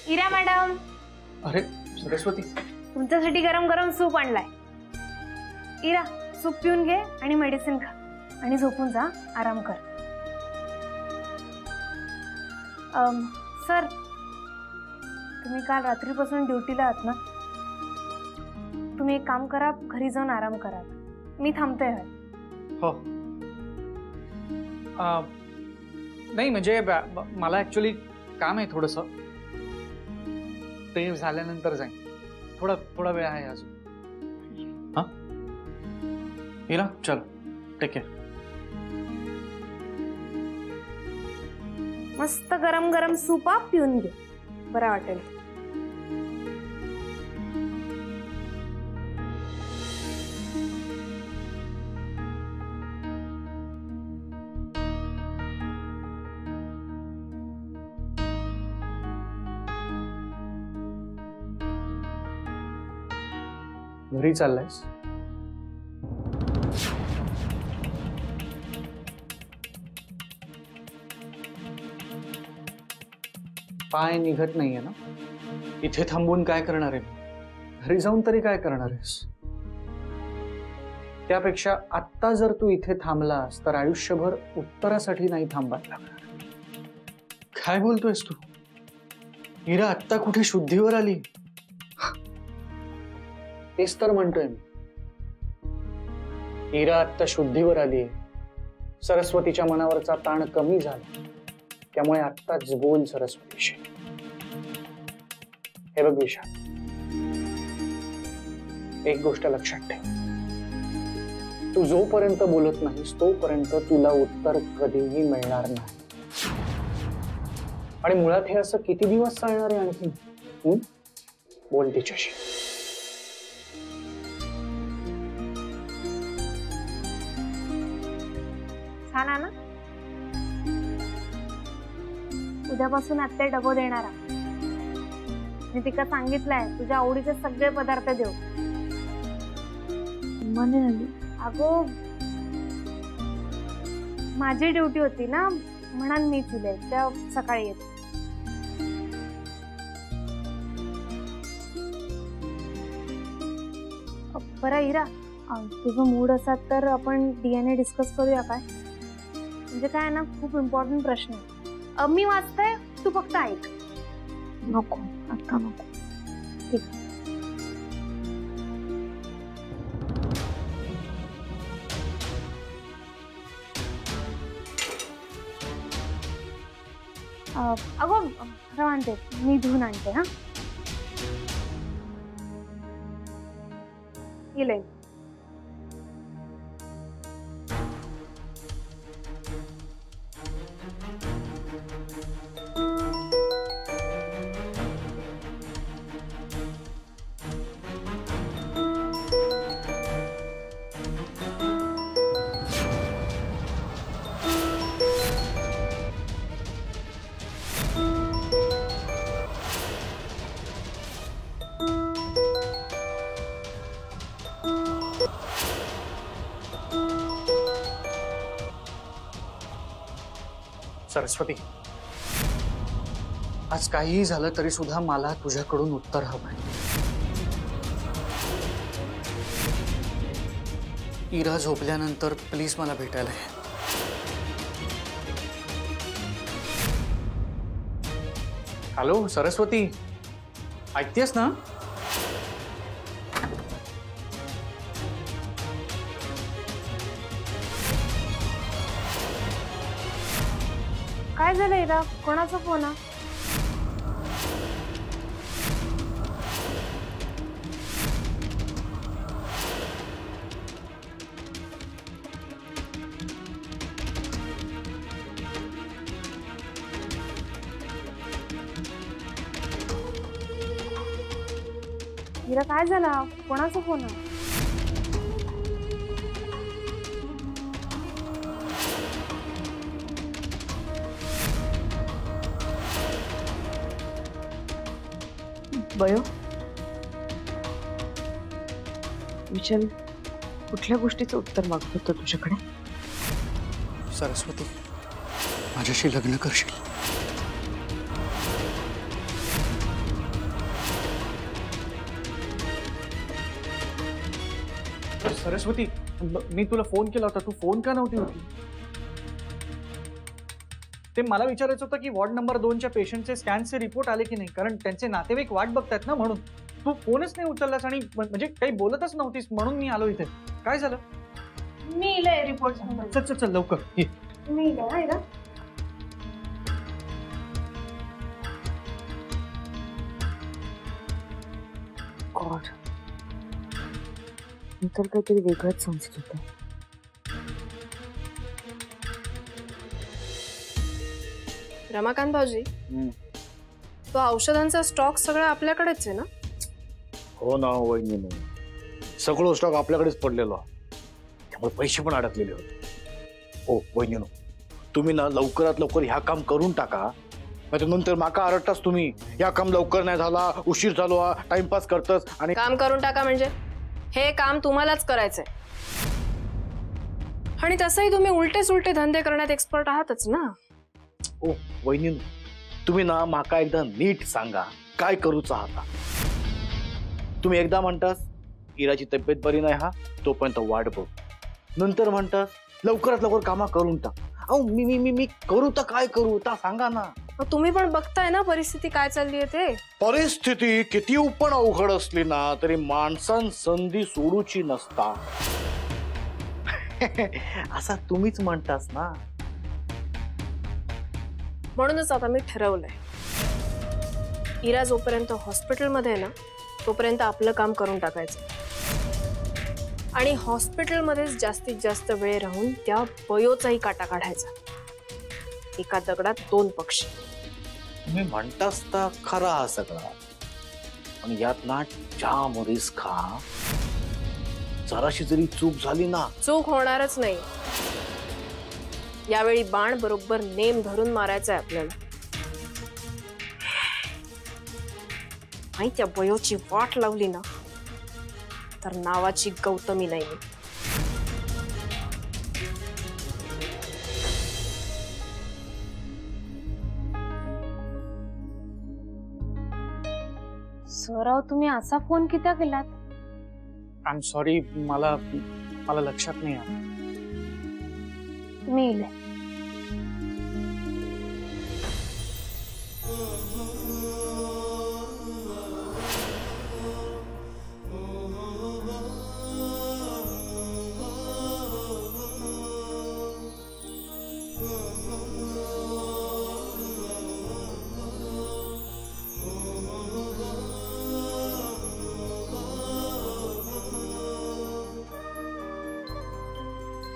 इरा madam. अरे सरस्वती, तुमच्यासाठी गरम गरम सूप आणलाय. इरा, सूप पिऊन घे आणि मेडिसिन खा आणि झोपून जा, आराम कर. सर, तुम्ही काल रात्रीपासून ड्युटीला आहात ना? तुम्ही एक काम करा, घरी जाऊन आराम करा. मी थांबते. हो. नाही म्हणजे मला ऍक्च्युली काम आहे थोडंसं, ते झाल्यानंतर जाईन. थोडा वेळ आहे अजून. हा इरा, चल टेक केअर. मस्त गरम गरम सूप पिऊन घे, बरं वाटेल. घरी चाललायस? पाय निघत नाहीये ना? इथे थांबून काय करणार आहे? घरी जाऊन तरी काय करणार आहेस? त्यापेक्षा आत्ता जर तू इथे थांबलास तर आयुष्यभर उत्तरासाठी नाही थांबायला लागणार. काय बोलतोयस तू? इरा आत्ता कुठे शुद्धीवर आली? तेच तर म्हणतोय मी. इरा आत्ता शुद्धीवर आली. सरस्वतीच्या मनावरचा ताण कमी झाला, त्यामुळे आत्ताच बोल सरस्वतीशी. हे बघ विशाल, एक गोष्ट लक्षात ठेव. तू जोपर्यंत बोलत नाहीस तोपर्यंत तुला उत्तर कधीही मिळणार नाही. आणि मुळात हे असं किती दिवस चालणार आहे आणखी? बोल तिच्याशी. छान आहे ना? उद्यापासून आत्या डबो देणार. मी तिला सांगितलंय तुझ्या आवडीचे सगळे पदार्थ देऊ. म्हणे अगो, माझी ड्युटी होती ना, म्हणून मी तुले त्या सकाळी येते. बरं इरा, तुझं मूड असा तर आपण DNA डिस्कस करूया काय? म्हणजे काय ना, खूप इम्पॉर्टंट प्रश्न आहे. मी वाचते, तू फक्त ऐक. नको आता नको. ठीक आहे. अगो खरं आणते, मी धुवून आणते. हा इले. सरस्वती, आज काहीही झालं तरी सुद्धा मला तुझ्याकडून उत्तर हवंय. इरा झोपल्यानंतर प्लीज मला भेटायला ये. हॅलो सरस्वती, ऐकतेस ना? काय झालं इरा? कोणाचा फोन आहे? इरा काय झालं? कोणाचा फोन आहे? बयो, विशाल कुठल्या गोष्टीचं उत्तर मागत होतं तुझ्याकडे? सरस्वती, माझ्याशी लग्न करशील? सरस्वती, मी तुला फोन केला होता, तू फोन का नव्हती होती? ते मला विचारायचं होतं की वॉर्ड नंबर 2च्या पेशंटचे स्कॅनचे रिपोर्ट आले की नाही, कारण त्यांचे नातेवाईक वाट बघतायत ना, म्हणून. तू फोनच नाही उचललास आणि म्हणजे काही बोलतच नव्हतीस, म्हणून मी आलो इथे. काय झालं? मी इले रिपोर्ट. चल चल चल लवकर ये. मी इले हा इरा. गॉड, मी तर काहीतरी वेगळंच समजत होते. रमाकांत भाऊजी, तो औषधांचा स्टॉक सगळं आपल्याकडेच आहे ना? हो ना वहिनी, सगळं स्टॉक आपल्याकडेच पडलेलो, त्यामुळे पैसे पण अडकलेले होते. हो वहिनी, तुम्ही ना लवकरात लवकर ह्या काम करून टाका, नंतर माका आरडताच तुम्ही, या काम लवकर नाही झाला, उशीर झालो, टाइमपास करतस. आणि काम करून टाका म्हणजे हे काम तुम्हालाच करायचंय. आणि तसंही तुम्ही उलटे सुलटे धंदे करण्यात एक्सपर्ट आहातच ना. ओ वहिनी, तुम्ही ना माका एकदा नीट सांगा काय करूचा आता. तुम्ही एकदा म्हणतास इराची तब्येत बरी नाही, हा तोपर्यंत वाट बघ. नंतर म्हणतास लवकरात लवकर कामा करून टाक. अहो मी मी मी मी करू तर काय करू ता सांगा ना. तुम्ही पण बघताय ना परिस्थिती काय चालली आहे ते. परिस्थिती किती पण अवघड असली ना तरी माणसां संधी सोडूची नसता. असा तुम्हीच म्हणतास ना. म्हणूनच आता मी ठरवलंय, इरा जोपर्यंत हॉस्पिटलमध्ये आहे ना तोपर्यंत आपलं काम करून टाकायचं आणि हॉस्पिटलमध्येच जास्तीत जास्त वेळ राहून त्या बयोचाही काटा काढायचा. एका दगडात 2 पक्षी. तुम्ही म्हणतास तर खरा हा सगळा, पण यात ना जाम रिस्क. जराशी जरी चूक झाली ना. चूक होणारच नाही. यावेळी बाण बरोबर नेम धरून मारायचा आहे आपल्याला. आणि त्या बयोची वाट लावली ना तर नावाची गौतमी नाही. सराव, तुम्ही असा फोन किती केलात? आय एम सॉरी, मला लक्षात नाही आलं. तुम्ही इले.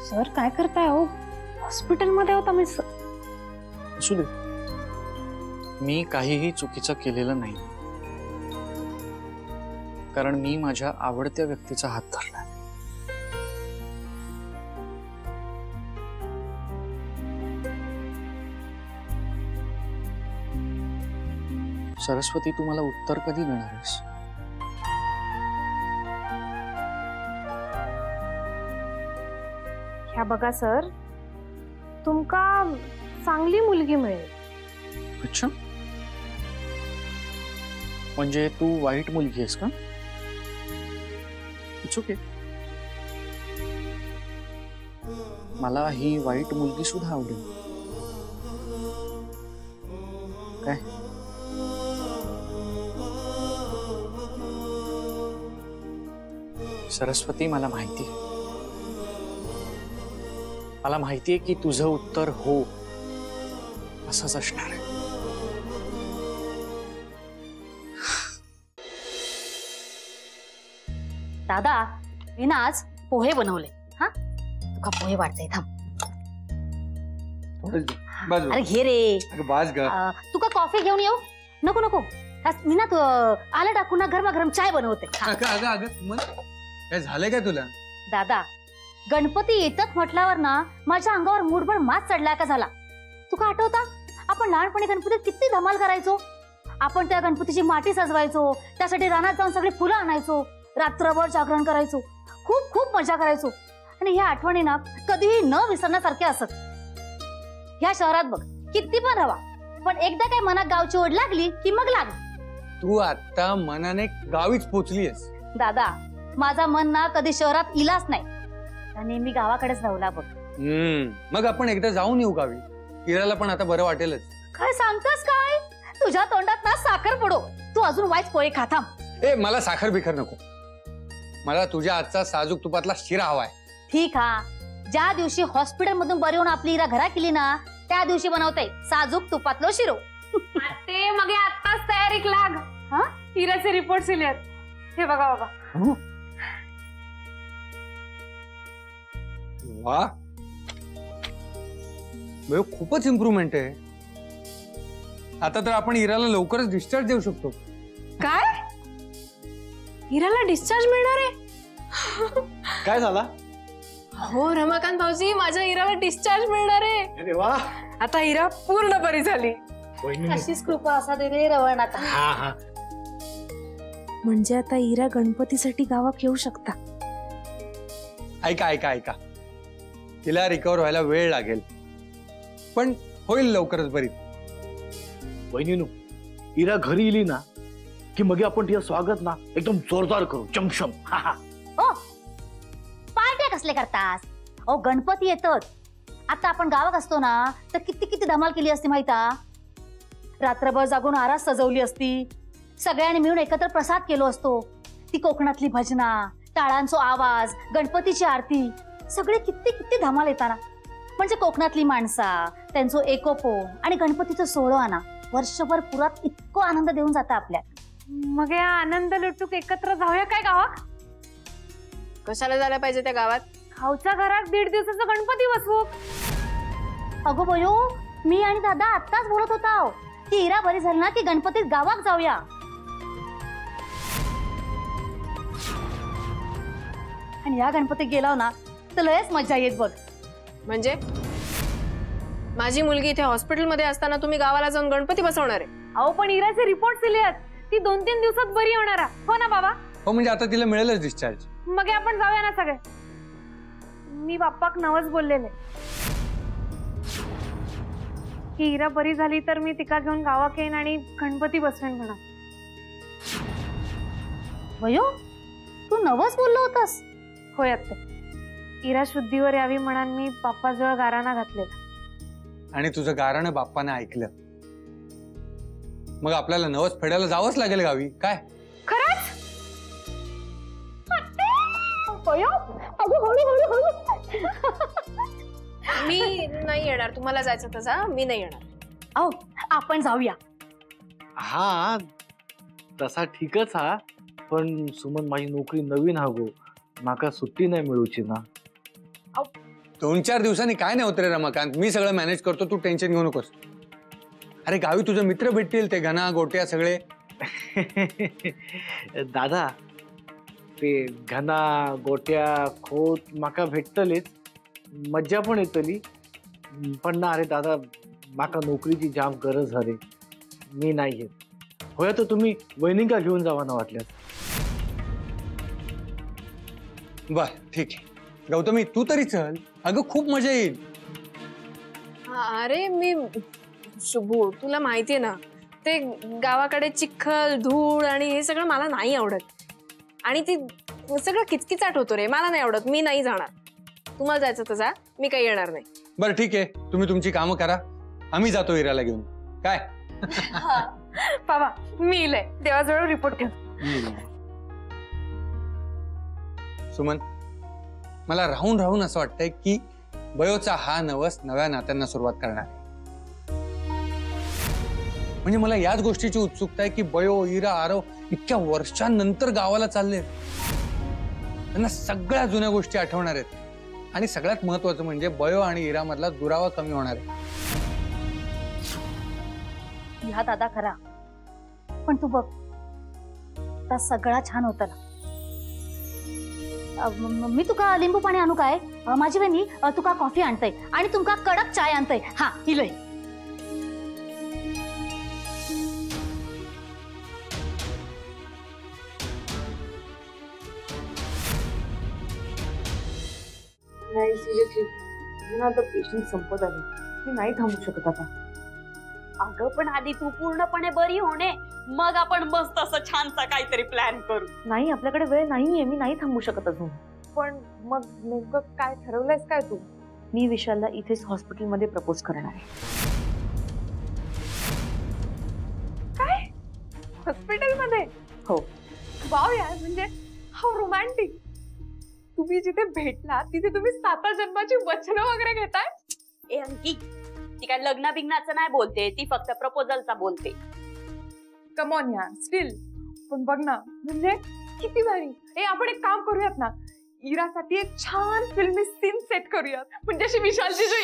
सर काय करताय हो? हॉस्पिटलमध्ये होता मी. असू दे, मी काहीही चुकीचं केलेलं नाही, कारण मी माझ्या आवडत्या व्यक्तीचा हात धरला. सरस्वती, तू मला उत्तर कधी देणार आहेस? ह्या बघा सर, तुमका चांगली मुलगी मिळेल. अच्छा, म्हणजे तू वाईट मुलगी आहेस का? It's okay. मला ही वाईट मुलगी सुद्धा आवडेल. काय? सरस्वती, मला माहिती आहे, मला माहितीये की तुझं उत्तर हो असंच असणार आहे. दादा, मी ना आज पोहे बनवले. हा, तुका पोहे वाटतंय, थांब. अरे घे रे. तुका कॉफी घेऊन येऊ? नको नको, मी ना आलं टाकून ना गरमागरम चाय बनवते. काय झालंय काय तुला? दादा, गणपती येतात म्हटल्यावर ना माझ्या अंगावर मूडभर मात चढला का झाला. तुका आठवता आपण लहानपणी गणपतीत किती धमाल करायचो. आपण त्या गणपतीची माटी सजवायचो, त्यासाठी रानात जाऊन सगळी फुलं आणायचो, रात्रभर जागरण करायचो, खूप खूप मजा करायचो. आणि ह्या आठवणी ना कधीही न विसरण्यासारख्या असत. ह्या शहरात बघ किती पण राहा, पण एकदा काय मनात गावची ओढ लागली की मग लाग. तू आता मनाने गावीच पोचलीयस. दादा, माझा मन ना कधी शहरात इलाच नाही, त्या नेहमी गावाकडेच धावला बघ. मग आपण एकदा जाऊन येऊ गावी. इराला पण आता बरं वाटेलच. काय सांगतास काय? तुझ्या तोंडात ना साखर पडो. तू अजून वाईच पोहे खा. ए मला साखर बिखर नको. मला तुझ्या आजचा साजूक तुपातला शिरा हवाय. ठीक हा. ज्या दिवशी हॉस्पिटल मधून बरी होऊन आपली इरा घरा केली ना, त्या दिवशी बनवते साजूक तुपातलो शिरो. ते मग आताच तयारीक लाग. हा? हिराचे रिपोर्ट लिहिलेत. हे बघा बाबा. वा, खूपच इम्प्रूव्हमेंट आहे. आता तर आपण इराला लवकरच डिस्चार्ज देऊ शकतो. काय? हिराला डिस्चार्ज मिळणार आहे? काय झाला? हो रमाकांत भाऊजी, माझ्या हिराला डिस्चार्ज मिळणार आहे. अरे वा, आता हिरा पूर्ण बरी झाली. अशीच कृपा असा दे रे रवण आता. हा हा. म्हणजे आता हिरा गणपतीसाठी गावात येऊ शकता. ऐका ऐका ऐका, तिला रिकवर व्हायला वेळ लागेल, पण होईल लवकरच बरी. वहिनीनू, इरा घरी येली ना की मग आपण तिचं स्वागत ना एकदम जोरदार करू. चमचम. ओ पार्ट्या कसले करतास? ओ गणपती येतात. आता आपण गावात असतो ना तर किती किती धमाल केली असती माहिता. रात्रभर जागून आरास सजवली असती. सगळ्यांनी मिळून एकत्र प्रसाद केलो असतो. ती कोकणातली भजना, टाळांचो आवाज, गणपतीची आरती, सगळे किती किती धमाल येताना. म्हणजे कोकणातली माणसा, त्यांचो एकोपो आणि गणपतीचं सोहळा वर्षभर पुरात इतको आनंद देऊन जाता आपल्या. मग या आनंद लुटूक एकत्र जाऊया काय गावात? कशाला झालं पाहिजे त्या गावात? खाऊच्या घरात 1.5 दिवसाचा गणपती बसवू. अगो बयो, मी आणि दादा आत्ताच बोलत होता की इरा बरी झाली ना की गणपतीत गावात जाऊया. आणि या गणपतीत गेलाव ना तर लयच मजा येत बघ. म्हणजे माझी मुलगी इथे हॉस्पिटलमध्ये असताना तुम्ही गावाला जाऊन गणपती बसवणार आहे? अहो पण इराचे रिपोर्ट लिहिलेत. ती 2-3 दिवसात बरी होणार आहे. हो ना बाबा? हो, म्हणजे आता तिला मिळेलच डिस्चार्ज. मग आपण जाऊया ना सगळे. मी बाप्पाक नवच बोललेले की इरा बरी झाली तर मी तिका घेऊन गावात येईन आणि गणपती बसवेन म्हणा. वयो, तू नवस बोललो होतास? होय आत्ते. इरा शुद्धीवर यावी म्हणून मी बाप्पाजवळ गाराणा घातलेला. आणि तुझं गाराणं बाप्पाने ऐकलं. मग आपल्याला नवस फेडायला जावंच लागेल गावी. काय खरंच? मी नाही येणार. तुम्हाला जायचं तर जा, मी नाही येणार. अहो आपण जाऊया. हा तसा ठीकच हा, पण सुमन माझी नोकरी नवीन हा गो, माका सुट्टी नाही मिळूची ना. 2-4 दिवसांनी काय नाही होत रे रमाकांत, मी सगळं मॅनेज करतो, तू टेन्शन घेऊ नकोस. अरे गावी तुझे मित्र भेटतील, ते घना गोट्या सगळे. दादा ते घना गोट्या खोत माका भेटतलेच, मज्जा पण येतली, पण ना अरे दादा माका नोकरीची जाम गरज हरे, मी नाही येत. होया तर तुम्ही वहिनींका घेऊन जावा ना वाटल्यास. बर ठीक आहे गौतमी, तू तरी चल. अगं खूप मजा येईल. अरे मी शुभू, तुला माहितीये ना ते गावाकडे चिखल धूळ आणि हे सगळं मला नाही आवडत. आणि ती सगळं किचकिचाट होतो रे, मला नाही आवडत. मी नाही जाणार. तुम्हाला जायचं तर जा, मी काही येणार नाही. बरं ठीक आहे, तुम्ही तुमची कामं करा, आम्ही जातो इराला घेऊन. काय बाबा मी इलय, देवाजवळ रिपोर्ट ठेव. सुमन, मला राहून राहून असं वाटतंय की बयोचा हा नवस नव्या नात्यांना सुरुवात करणार आहे. म्हणजे मला याच गोष्टीची उत्सुकता आहे की बयो, इरा, आरव इतक्या वर्षांनंतर गावाला चालले. त्यांना सगळ्या जुन्या गोष्टी आठवणार आहेत. आणि सगळ्यात महत्वाचं म्हणजे बयो आणि इरा मधला दुरावा कमी होणार आहे. ह्या दादा खरा, पण तू बघ आता सगळा छान होता ना. मी तुका लिंबू पाणी आणू काय? माझी बहिणी तुका कॉफी आणतय आणि तुमका कडक चाय आणतय. हा इलय. नाही सिरियसली, आता पेशंट संपत आले, मी नाही थांबू शकत आता. अगं पण आधी तू पूर्णपणे बरी होणे, मग आपण मस्त असं छानसा काहीतरी प्लॅन करू. नाही, आपल्याकडे वेळ नाहीये, मी नाही थांबू शकत अजून. पण मग नेमकं काय ठरवलंयस काय तू? मी विशालला इथेच हॉस्पिटलमध्ये प्रपोज करणार आहे. काय हॉस्पिटलमध्ये? हो. वाव यार, म्हणजे हाऊ रोमॅन्टिक. तुम्ही जिथे भेटला तिथे तुम्ही 7 जन्माची वचनं वगैरे घेताय? ए अंकी, ती काय लग्न बिग्नाचं नाही बोलते, ती फक्त प्रपोजलचा बोलते. कम ऑन यार, स्टील. पण बघ ना, म्हणजे किती भारी. ए आपण एक काम करूयात ना, इरासाठी एक छान फिल्मी सीन सेट करूयात, म्हणजे अशी विशालची जो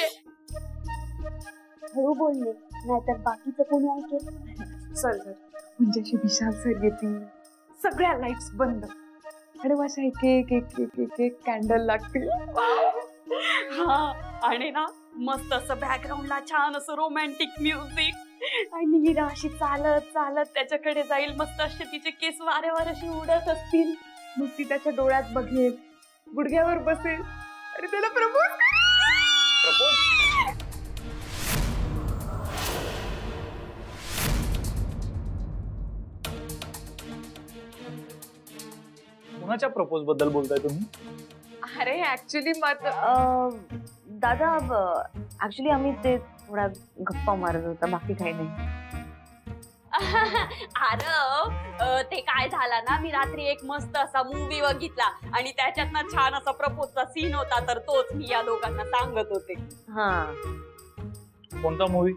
हळू बोलले नाहीतर बाकीचं कोणी ऐकेल. सर म्हणजे अशी विशाल सर येतील, सगळ्या लाईट्स बंद आणि अशा एक एक एक एक एक एक कॅन्डल लागतील. हा, आणि ना मस्त असं बॅकग्राऊंडला छान असं रोमॅन्टिक म्युझिक आणि हिरा अशी चालत चालत त्याच्याकडे जाईल, मस्त असे तिचे केस वाऱ्यावर अशी उडत असतील. नुसती त्याच्या डोळ्यात बघेल, गुडघ्यावर बसेल आणि त्याला प्रपोज. कोणाच्या प्रपोज बद्दल बोलताय तुम्ही? अरे ऍक्च्युली दादा, ऍक्च्युली आम्ही ते थोडा गप्पा मारत होता, बाकी काही नाही. अरे ते काय झाला ना, मी रात्री एक मस्त असा मूवी बघितला आणि त्याच्यात ना छान असा प्रपोजचा सीन होता, तर तोच मी या दोघांना सांगत होते. हा, कोणता मूवी?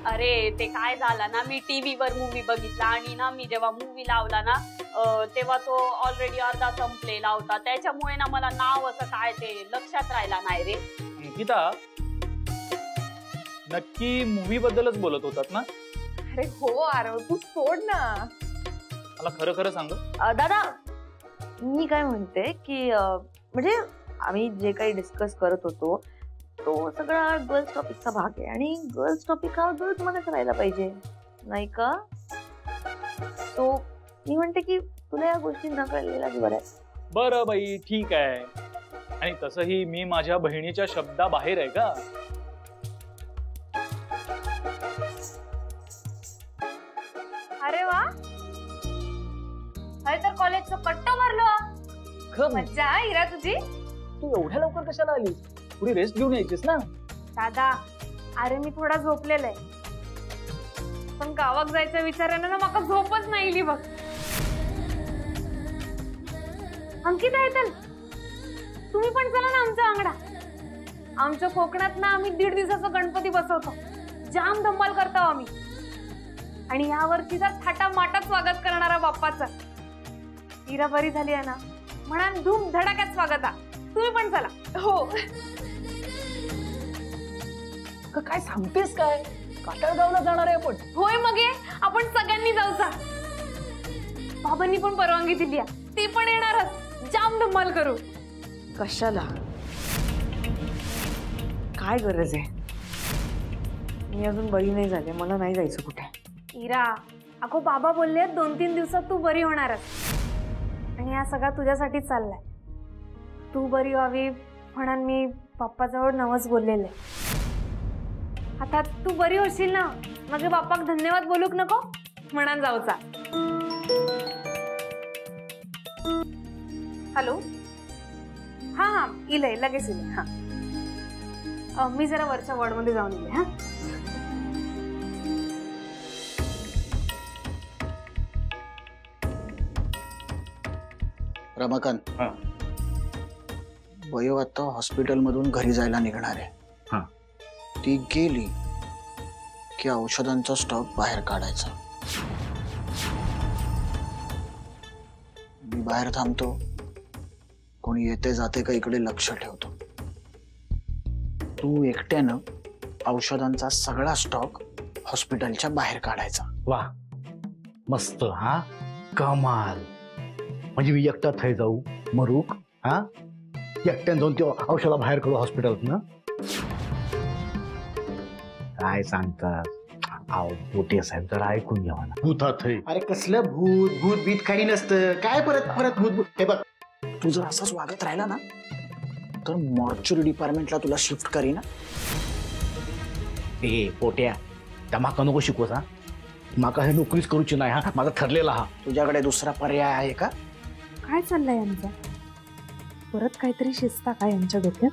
अरे ते काय झाला ना, मी टीव्हीवर मूवी बघितला आणि ना मी जेव्हा मूवी लावला ना तेव्हा तो ऑलरेडी अर्धा संपलेला होता, त्याच्यामुळे ना मला नाव असं काय ते लक्षात राहिला नाही रे. अंकिता, नक्की मूवी बद्दलच बोलत होतात ना? अरे हो आरव, तू सोड ना. मला खरं खरं सांग. दादा, मी काय म्हणते की म्हणजे आम्ही जे काही डिस्कस करत होतो तो सगळा गर्ल्स टॉपिकचा भाग आहे आणि गर्ल्स टॉपिक हा गर्ल्स मध्येच राहायला पाहिजे, नाही का? सो मी म्हणते की तुला या गोष्टी न कळलेल्याच बरं आहे. बरं बाई, ठीक आहे. आणि तसंही मी माझ्या बहिणीच्या शब्दाबाहेर आहे का? अरे वा, अरे तर कॉलेजचं कट्ट मारलो. मज्जा इरा तुझी. तू एवढ्या लवकर कशाला आली? पुढे रेस्ट घेऊन यायचीस ना. दादा, अरे मी थोडा झोपलेला आहे, पण गावात जायच्या विचाराने ना मला झोपच नाही इली बघ. अंकिता येतील, तुम्ही पण चला ना आमच्या अंगडा. आमच्या कोकणात ना आम्ही 1.5 दिवसाचा गणपती बसवतो, जाम धम्माल करतो आम्ही. आणि या वर्षीचा थाटामाटात स्वागत करणारा बाप्पाचा. इरा बरी झाली आहे ना, म्हणा धूम धडाक्यात स्वागत आहे. तुम्ही पण चला. हो. काय सांगतेस काय? काटाळगावला जाणार आहे आपण? होय, मग आपण सगळ्यांनी जाऊचा. बाबांनी पण परवानगी दिली आहे, ते पण येणारच. जाम धम्माल करू. कशाला? काय गरज आहे? मी अजून बरी नाही झाले, मला नाही जायचं कुठे. इरा, अगो बाबा बोलले 2-3 दिवसात तू बरी होणारच, आणि हा सगळा तुझ्यासाठीच चाललाय. तू बरी व्हावी म्हणून मी बाप्पाजवळ नवस बोललेले. आता तू बरी होशील ना, मग बाप्पाक धन्यवाद बोलूक नको म्हणून जाऊचा. हॅलो, हा हा, इलय लगेच इलय. हा, मी जरा वरच्या वॉर्डमध्ये जाऊन येते. हा, रमाकांत, वयो आता हॉस्पिटल मधून घरी जायला निघणार आहे. ती गेली की औषधांचा स्टॉक बाहेर काढायचा. मी बाहेर थांबतो, कोणी येते जाते का इकडे लक्ष ठेवतो. तू एकट्यानं औषधांचा सगळा स्टॉक हॉस्पिटलच्या बाहेर काढायचा. वा, मस्त. हा, कमाल. म्हणजे मी एकटा थै जाऊ मरूक? हा, एकट्यानं जाऊन ते औषधा बाहेर काढू हॉस्पिटलात ना? काय सांगतात? आव पोटे साहेब, जरा ऐकून घ्यावा ना. भूतात. अरे कसलं भूत भूत बीत काही नसतं. काय परत परत भूत भूत? हे बघ, तू जर असाच वागत राहिला ना तर मॉर्च्युरी डिपार्टमेंटला तुला शिफ्ट करीन. ए पोट्या, त्या माका नको शिकवस हा. माका हे नोकरीच करूची नाही हा, माझा ठरलेला हा. तुझ्याकडे दुसरा पर्याय आहे का? काय चाललंय यांचा? परत काहीतरी शिस्ता काय यांच्या डोक्यात?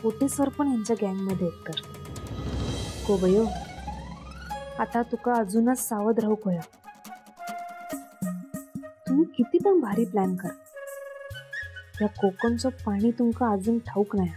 पोटे सर पण यांच्या गँगमध्ये आहेत तर. कोबयो, आता तुका अजूनच सावध राहू खोया. तुम्ही किती पण भारी प्लॅन करा, या कोकणचं पाणी तुमका अजून ठाऊक नाही.